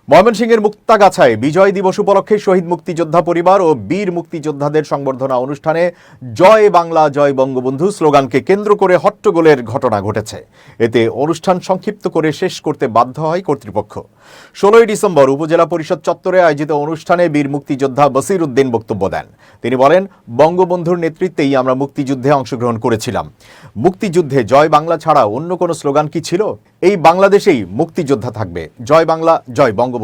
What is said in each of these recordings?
ময়মনসিংহের মুক্তাগাছায় বিজয় দিবস উপলক্ষে শহীদ মুক্তিযোদ্ধা পরিবার ও বীর মুক্তিযোদ্ধাদের সংবর্ধনা অনুষ্ঠানে জয় বাংলা জয় বঙ্গবন্ধু স্লোগানকে কেন্দ্র করে হট্টগোলের ঘটনা ঘটেছে। এতে অনুষ্ঠান সংক্ষিপ্ত করে শেষ করতে বাধ্য হয় কর্তৃপক্ষ। 16 ডিসেম্বর উপজেলা পরিষদ চত্বরে আয়োজিত অনুষ্ঠানে বীর মুক্তিযোদ্ধা বসির উদ্দিন বক্তব্য দেন। তিনি বলেন, বঙ্গবন্ধুর নেতৃত্বেই আমরা মুক্তিযুদ্ধে অংশগ্রহণ করেছিলাম। মুক্তিযুদ্ধে জয় বাংলা ছাড়া অন্য কোনো স্লোগান কি ছিল? এই বাংলাদেশেই মুক্তিযোদ্ধা থাকবে, জয় বাংলা জয় বঙ্গবন্ধু।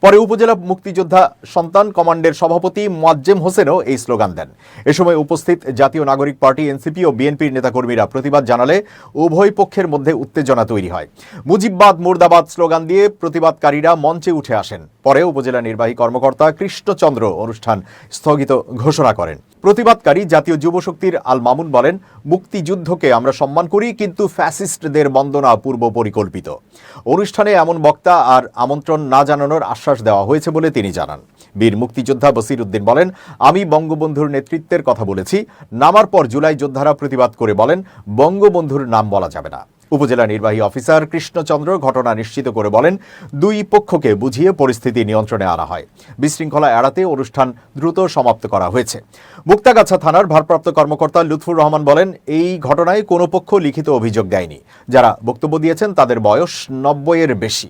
পরে উপজেলা মুক্তিযোদ্ধা সন্তান কমান্ডের সভাপতি মোয়াজ্জেম হোসেনও এই স্লোগান দেন। এ সময় উপস্থিত জাতীয় নাগরিক পার্টি এনসিপি ও বিএনপির নেতাকর্মীরা প্রতিবাদ জানালে উভয় পক্ষের মধ্যে উত্তেজনা তৈরি হয়। মুজিববাদ মুর্দাবাদ স্লোগান দিয়ে প্রতিবাদকারীরা মঞ্চে উঠে আসেন। পরে উপজেলা নির্বাহী কর্মকর্তা কৃষ্ণচন্দ্র অনুষ্ঠান স্থগিত ঘোষণা করেন। প্রতিবাদকারী জাতীয় যুবশক্তির আল মামুন বলেন, মুক্তিযুদ্ধকে আমরা সম্মান করি, কিন্তু ফ্যাসিস্টদের বন্দনা পূর্ব পরিকল্পিত। অনুষ্ঠানে এমন বক্তা আর আমন্ত্রণ না জানানোর আশ্বাস দেওয়া হয়েছে বলে তিনি জানান। বীর মুক্তিযোদ্ধা বসির উদ্দিন বলেন, আমি বঙ্গবন্ধুর নেতৃত্বের কথা বলেছি। নামার পর জুলাই যোদ্ধারা প্রতিবাদ করে বলেন, বঙ্গবন্ধুর নাম বলা যাবে না। উপজেলা নির্বাহী অফিসার কৃষ্ণচন্দ্র ঘটনা নিশ্চিত করে বলেন, দুই পক্ষকে বুঝিয়ে পরিস্থিতি নিয়ন্ত্রণে আনা হয়। বিশৃঙ্খলা এড়াতে অনুষ্ঠান দ্রুত সমাপ্ত করা হয়েছে। মুক্তাগাছা থানার ভারপ্রাপ্ত কর্মকর্তা লুৎফুর রহমান বলেন, এই ঘটনায় কোনো পক্ষ লিখিত অভিযোগ দেয়নি। যারা বক্তব্য দিয়েছেন তাদের বয়স 90-এর বেশি।